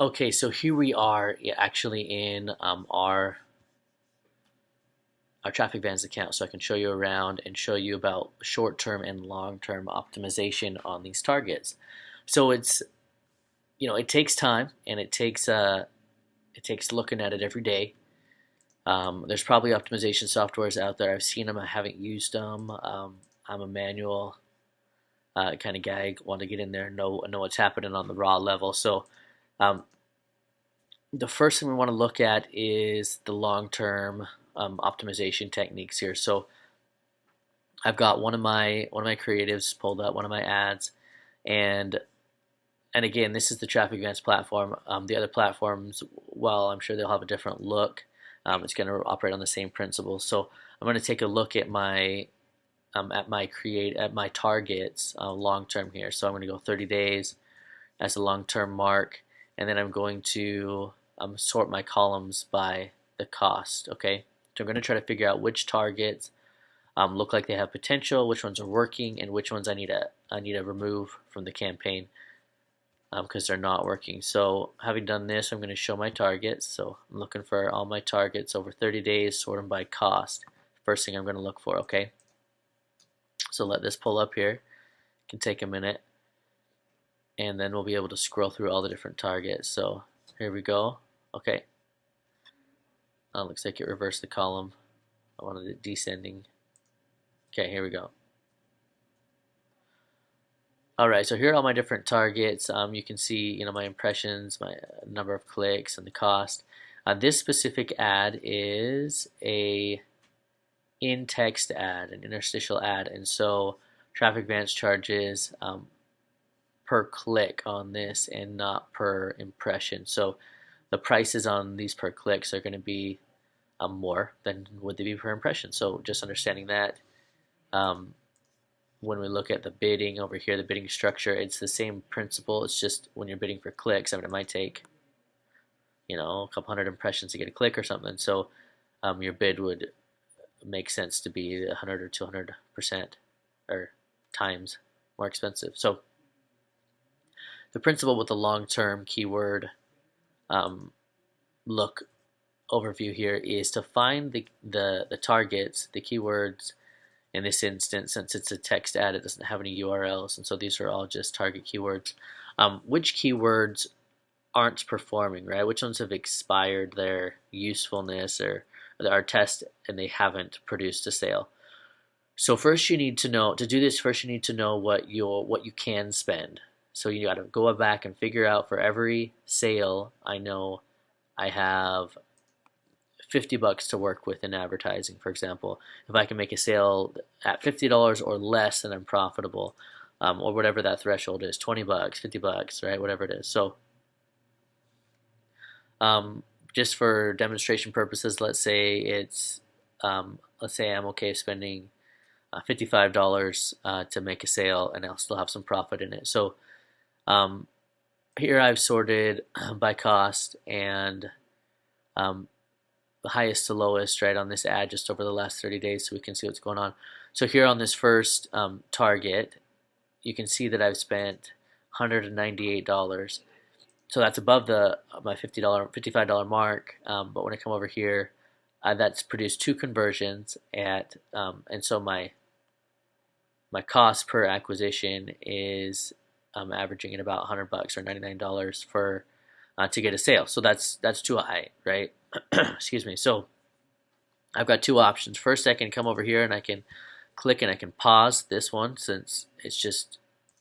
Okay, so here we are actually in our Traffic Vans account, so I can show you around and show you about short-term and long-term optimization on these targets. So it's it takes time and it takes looking at it every day. There's probably optimization softwares out there. I've seen them. I haven't used them. I'm a manual kind of guy. Want to get in there and know what's happening on the raw level. So um, the first thing we want to look at is the long-term optimization techniques here. So I've got one of my creatives pulled up, one of my ads, and again, this is the Traffic Advance platform. The other platforms, well, I'm sure they'll have a different look. It's going to operate on the same principles. So I'm going to take a look at my targets long term here. So I'm going to go 30 days as a long term mark, and then I'm going to sort my columns by the cost. Okay, so I'm going to try to figure out which targets look like they have potential, which ones are working, and which ones I need to remove from the campaign because they're not working. So having done this, I'm going to show my targets. So I'm looking for all my targets over 30 days, sort them by cost. First thing I'm going to look for, okay? So let this pull up here. It can take a minute, and then we'll be able to scroll through all the different targets. So here we go. Okay. Looks like it reversed the column. I wanted it descending. Okay, here we go. Alright, so here are all my different targets. You can see, my impressions, my number of clicks, and the cost. This specific ad is a in-text ad, an interstitial ad, and so Traffic Advance charges per click on this and not per impression. So the prices on these per clicks are going to be more than would they be per impression. So just understanding that. When we look at the bidding over here, the bidding structure, it's the same principle. It's just when you're bidding for clicks, it might take, a couple hundred impressions to get a click or something. So your bid would make sense to be 100 or 200% or times more expensive. So the principle with the long-term keyword look overview here is to find the targets, the keywords. In this instance, since it's a text ad, it doesn't have any URLs, and so these are all just target keywords. Which keywords aren't performing, right? Which ones have expired their usefulness or our test and they haven't produced a sale? So first you need to know, to do this, first you need to know what you can spend. So you got to go back and figure out for every sale I know I have $50 to work with in advertising, for example. If I can make a sale at $50 or less, then I'm profitable, or whatever that threshold is, $20, $50, right? Whatever it is. So, just for demonstration purposes, let's say I'm okay spending $55 to make a sale, and I'll still have some profit in it. So, here I've sorted by cost and the highest to lowest, right, on this ad just over the last 30 days so we can see what's going on. So here on this first target, you can see that I've spent $198. So that's above my $55 mark, but when I come over here, that's produced 2 conversions and so my cost per acquisition is averaging at about $100 or $99 for to get a sale. So that's too high, right? Excuse me. So I've got 2 options. First, I can come over here and I can click and I can pause this one since it's just,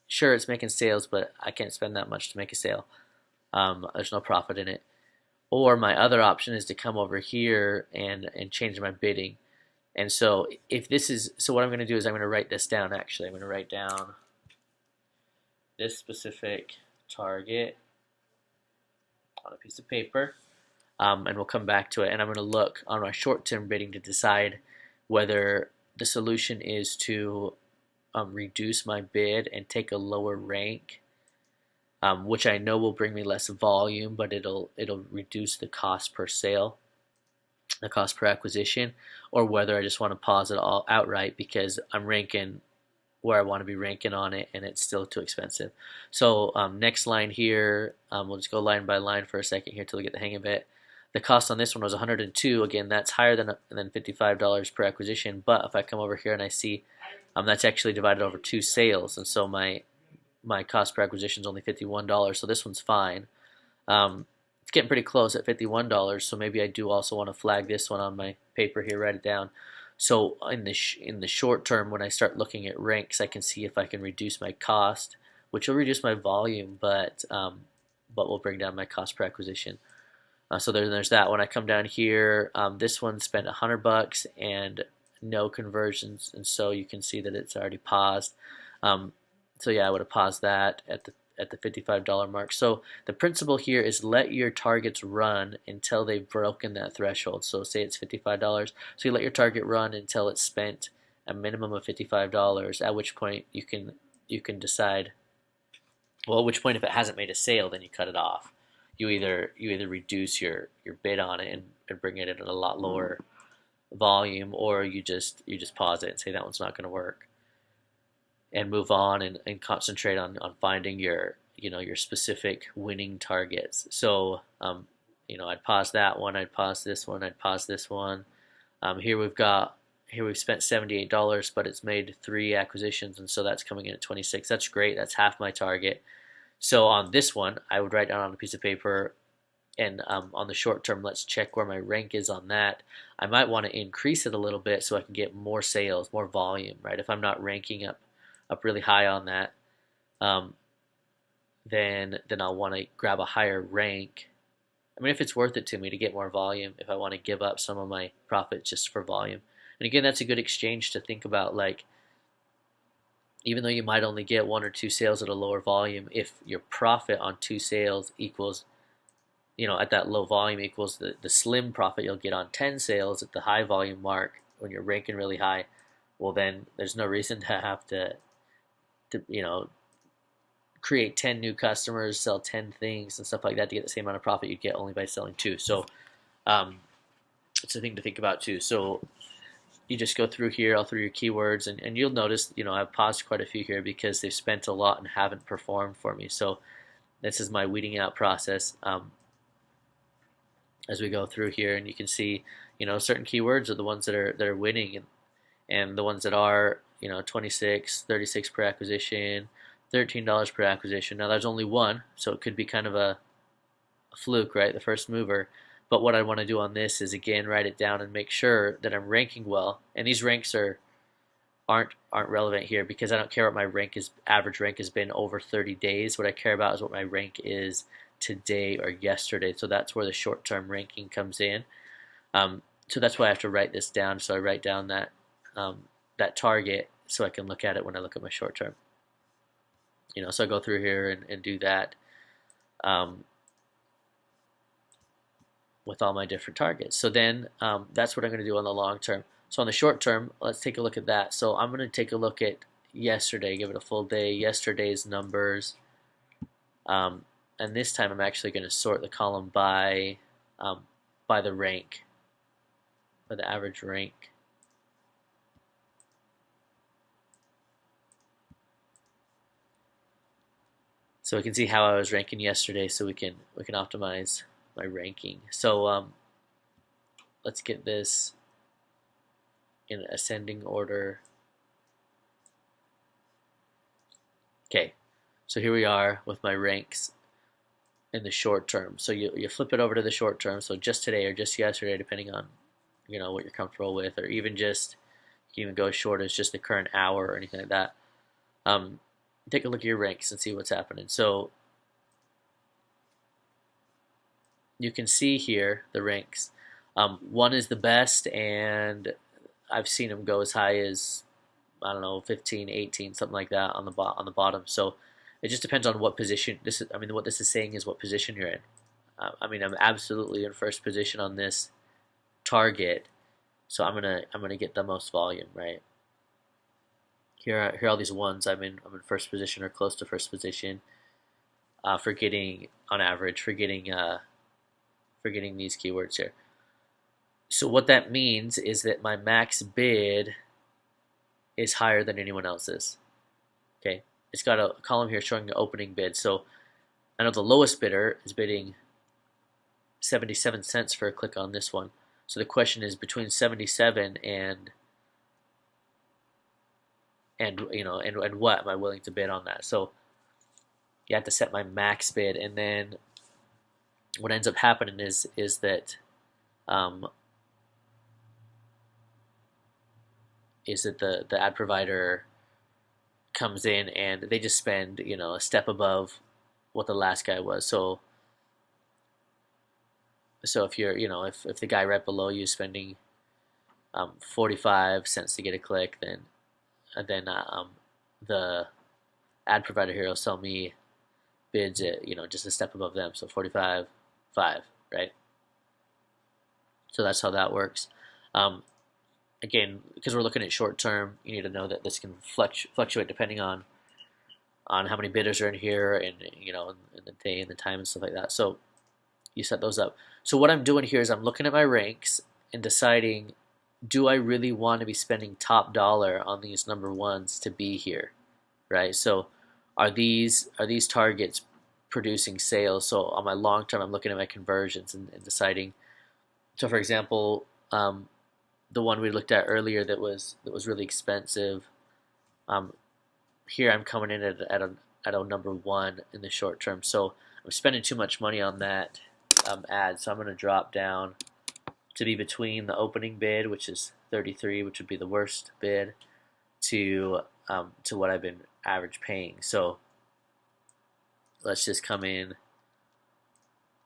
sure, it's making sales, but I can't spend that much to make a sale. There's no profit in it. Or my other option is to come over here and change my bidding. And so what I'm going to do is I'm going to write this down actually. I'm going to write down this specific target on a piece of paper. And we'll come back to it, and I'm going to look on my short-term bidding to decide whether the solution is to reduce my bid and take a lower rank, which I know will bring me less volume, but it'll reduce the cost per sale, the cost per acquisition, or whether I just want to pause it all outright because I'm ranking where I want to be ranking on it, and it's still too expensive. So next line here, we'll just go line by line for a second here till we get the hang of it. The cost on this one was 102. Again, that's higher than $55 per acquisition. But if I come over here and I see that's actually divided over 2 sales, and so my cost per acquisition is only $51. So this one's fine. It's getting pretty close at $51. So maybe I do also want to flag this one on my paper here, write it down. So in the short term, when I start looking at ranks, I can see if I can reduce my cost, which will reduce my volume, but will bring down my cost per acquisition. So there's that. When I come down here, this one spent $100 and no conversions, and so you can see that it's already paused. So yeah, I would have paused that at the $55 mark. So the principle here is let your targets run until they've broken that threshold. So say it's $55, so you let your target run until it's spent a minimum of $55. At which point you can decide. Well, at which point if it hasn't made a sale, then you cut it off. You either reduce your bid on it and bring it at a lot lower volume, or you just pause it and say that one's not going to work, and move on and concentrate on finding your specific winning targets. So I'd pause that one, I'd pause this one, I'd pause this one. Here we've spent $78, but it's made 3 acquisitions, and so that's coming in at 26. That's great. That's half my target. So on this one, I would write down on a piece of paper, and on the short term, let's check where my rank is on that. I might want to increase it a little bit so I can get more sales, more volume, right? If I'm not ranking up really high on that, then I'll want to grab a higher rank. I mean, if it's worth it to me to get more volume, if I want to give up some of my profit just for volume. And again, that's a good exchange to think about. Like, even though you might only get 1 or 2 sales at a lower volume, if your profit on 2 sales equals, at that low volume equals the slim profit you'll get on 10 sales at the high volume mark when you're ranking really high, well then there's no reason to have to create 10 new customers, sell 10 things and stuff like that to get the same amount of profit you'd get only by selling 2. So it's a thing to think about too. So you just go through here, all through your keywords, and you'll notice, I've paused quite a few here because they've spent a lot and haven't performed for me. So this is my weeding out process as we go through here, and you can see, certain keywords are the ones that are winning, and the ones that are, 26, 36 per acquisition, $13 per acquisition. Now there's only one, so it could be kind of a fluke, right? The first mover. But what I want to do on this is, again, write it down and make sure that I'm ranking well. And these ranks aren't relevant here because I don't care what my average rank has been over 30 days. What I care about is what my rank is today or yesterday. So that's where the short-term ranking comes in. So that's why I have to write this down. So I write down that target so I can look at it when I look at my short-term. So I go through here and do that. With all my different targets. So then that's what I'm going to do on the long term. So on the short term, let's take a look at that. So I'm going to take a look at yesterday, give it a full day, yesterday's numbers. And this time I'm actually going to sort the column by the rank, by the average rank. So we can see how I was ranking yesterday, so we can optimize my ranking. So let's get this in ascending order. Okay, so here we are with my ranks in the short term. So you flip it over to the short term, so just today or just yesterday, depending on what you're comfortable with, or even just, you can even go as short as just the current hour or anything like that. Take a look at your ranks and see what's happening. So you can see here the ranks. 1 is the best, and I've seen them go as high as, I don't know, 15, 18, something like that on the bottom. So it just depends on what position this is. I mean, what this is saying is what position you're in. I mean, I'm absolutely in first position on this target, so I'm gonna get the most volume, right? Here are all these ones. I'm in first position or close to first position for getting, on average, for getting these keywords here. So what that means is that my max bid is higher than anyone else's. Okay, it's got a column here showing the opening bid. So I know the lowest bidder is bidding 77 cents for a click on this one. So the question is between 77 and and what am I willing to bid on that? So you have to set my max bid, and then what ends up happening is that um, the ad provider comes in and they just spend a step above what the last guy was. So if you're if the guy right below you is spending 45 cents to get a click, then the ad provider here will sell me bids at just a step above them, so 45.5, right? So that's how that works. Um, Again, because we're looking at short term, you need to know that this can fluctuate depending on how many bidders are in here, and and the day and the time and stuff like that. So you set those up. So what I'm doing here is I'm looking at my ranks and deciding, do I really want to be spending top dollar on these number ones to be here, right? So are these targets producing sales? So on my long term, I'm looking at my conversions and deciding. So for example, the one we looked at earlier that was really expensive. Um, Here I'm coming in at a number one in the short term, so I'm spending too much money on that ad. So I'm going to drop down to be between the opening bid, which is 33, which would be the worst bid, to what I've been average paying. So let's just come in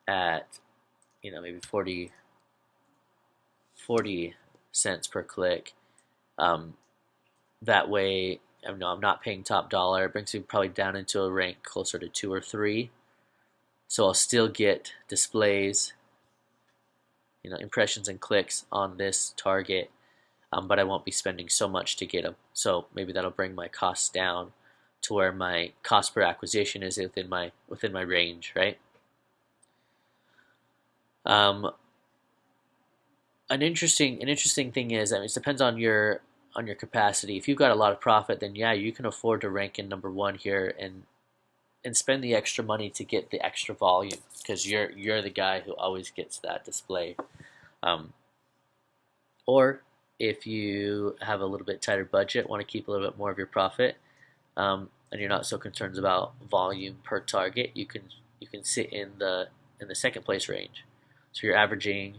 at maybe 40 cents per click. That way, I'm not paying top dollar. It brings me probably down into a rank closer to 2 or 3. So I'll still get displays, impressions and clicks on this target, but I won't be spending so much to get them. So maybe that'll bring my costs down to where my cost per acquisition is within my range, right? An interesting thing is, I mean, it depends on your capacity. If you've got a lot of profit, then yeah, you can afford to rank in number one here and spend the extra money to get the extra volume, because you're the guy who always gets that display. Um, or if you have a little bit tighter budget, want to keep a little bit more of your profit, and you're not so concerned about volume per target, you can sit in the second place range. So you're averaging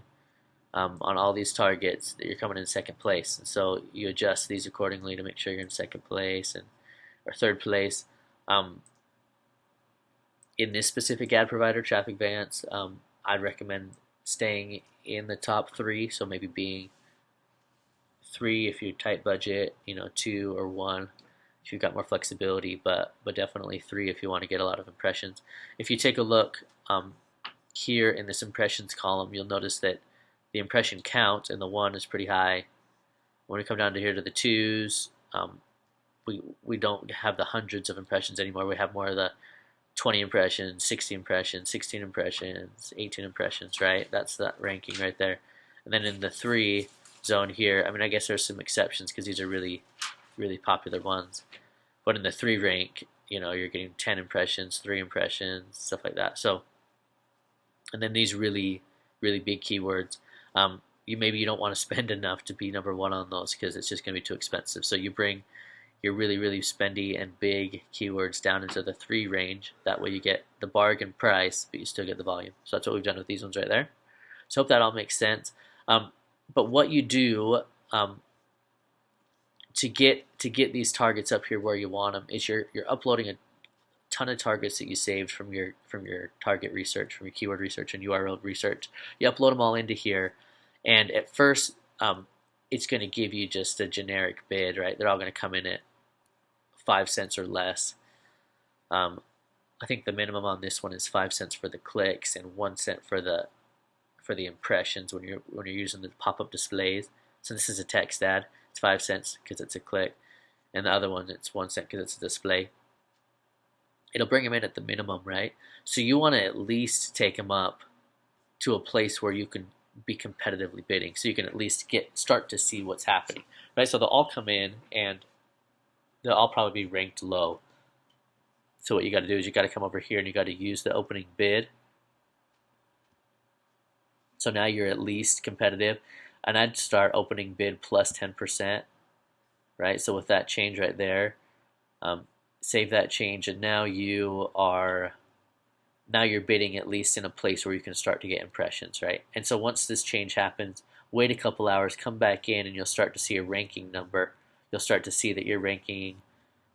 on all these targets that you're coming in second place, and so you adjust these accordingly to make sure you're in second place or third place. In this specific ad provider, Traffic Vance, I'd recommend staying in the top 3. So maybe being 3 if you're tight budget, 2 or 1 if you've got more flexibility, but definitely 3 if you want to get a lot of impressions. If you take a look here in this impressions column, you'll notice that the impression count in the 1 is pretty high. When we come down to here to the 2s, we don't have the hundreds of impressions anymore. We have more of the 20 impressions, 60 impressions, 16 impressions, 18 impressions, right? That's that ranking right there. And then in the 3 zone here, I mean, I guess there's some exceptions because these are really, really popular ones. But in the 3 rank, you're getting 10 impressions, 3 impressions, stuff like that. So, and then these really, really big keywords, maybe you don't want to spend enough to be number 1 on those because it's just going to be too expensive. So you bring your really, really spendy and big keywords down into the 3 range. That way you get the bargain price, but you still get the volume. So that's what we've done with these ones right there. So I hope that all makes sense. But what you do to get these targets up here where you want them is you're uploading a ton of targets that you saved from your target research, from your keyword research and URL research. You upload them all into here, and at first it's going to give you just a generic bid, right? They're all going to come in at 5 cents or less. I think the minimum on this one is 5 cents for the clicks and 1 cent for the impressions when you're using the pop-up displays. So this is a text ad. It's 5 cents because it's a click, and the other one it's 1 cent because it's a display. It'll bring them in at the minimum, right? So you want to at least take them up to a place where you can be competitively bidding, so you can at least start to see what's happening, right? So they'll all come in and they'll all probably be ranked low. So what you got to do is you got to come over here and you got to use the opening bid. So now you're at least competitive, and I'd start opening bid plus 10%, right? So with that change right there, um, save that change, and now you're bidding at least in a place where you can start to get impressions, right? And so once this change happens, wait a couple hours, come back in, and you'll start to see a ranking number. You'll start to see that you're ranking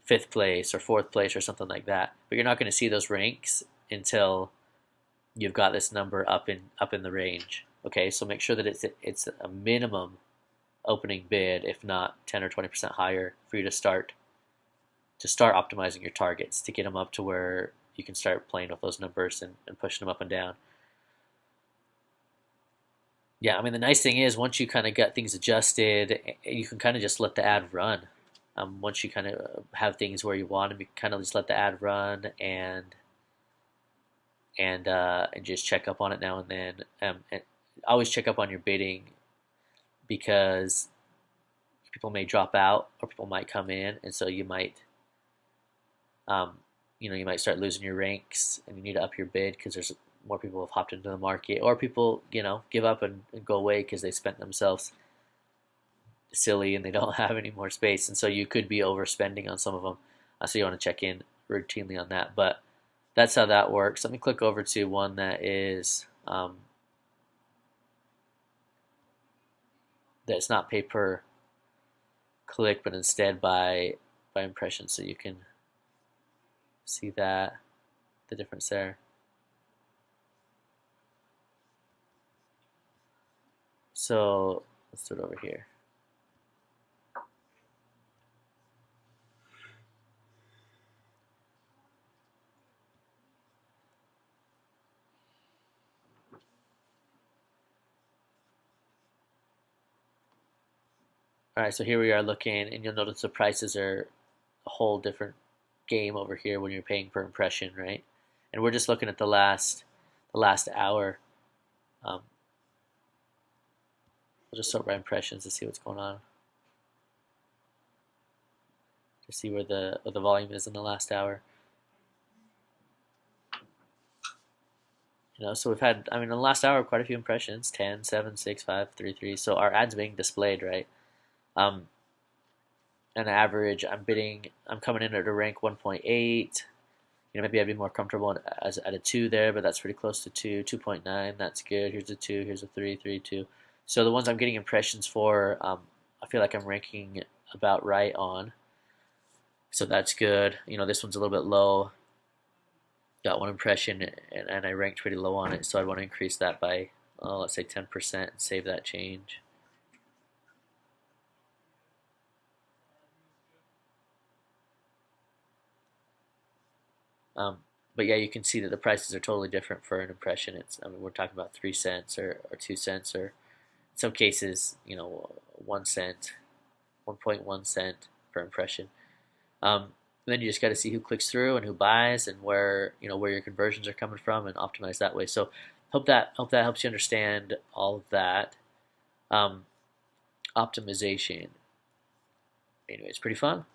fifth place or fourth place or something like that. But you're not going to see those ranks until you've got this number up in the range. Okay, so make sure that it's a minimum opening bid, if not 10 or 20% higher, for you to start optimizing your targets to get them up to where you can start playing with those numbers and pushing them up and down. Yeah, I mean the nice thing is once you kind of got things adjusted, you can kind of just let the ad run. Once you kind of have things where you want them, you can kind of just let the ad run and just check up on it now and then. And always check up on your bidding because people may drop out or people might come in, and so um, you might start losing your ranks, and you need to up your bid because there's more people have hopped into the market, or people give up and go away because they spent themselves silly and they don't have any more space, and so you could be overspending on some of them. So you want to check in routinely on that, but that's how that works. Let me click over to one that is that's not pay per click, but instead by impression, so you can see that the difference there. So let's do it over here. All right, so here we are looking, and you'll notice the prices are a whole different game over here when you're paying per impression, right? And we're just looking at the last hour. Um, we'll just sort by impressions to see what's going on, to see where the volume is in the last hour. So we've had, I mean, in the last hour, quite a few impressions: 10, 7, 6, 5, 3, 3. So our ads being displayed, right? Um, on average, I'm coming in at a rank 1.8. Maybe I'd be more comfortable at a 2 there, but that's pretty close to 2, 2.9. That's good. Here's a 2, here's a 3, 3, 2. So the ones I'm getting impressions for, I feel like I'm ranking about right on. So that's good. This one's a little bit low. Got one impression, and I ranked pretty low on it, so I want to increase that by, let's say 10% and save that change. But yeah, you can see that the prices are totally different for an impression. I mean, we're talking about 3 cents or 2 cents, or in some cases, 1 cent, 1.1 cent per impression. Then you just got to see who clicks through and who buys, and where your conversions are coming from, and optimize that way. So hope that helps you understand all of that. Optimization. Anyway, it's pretty fun.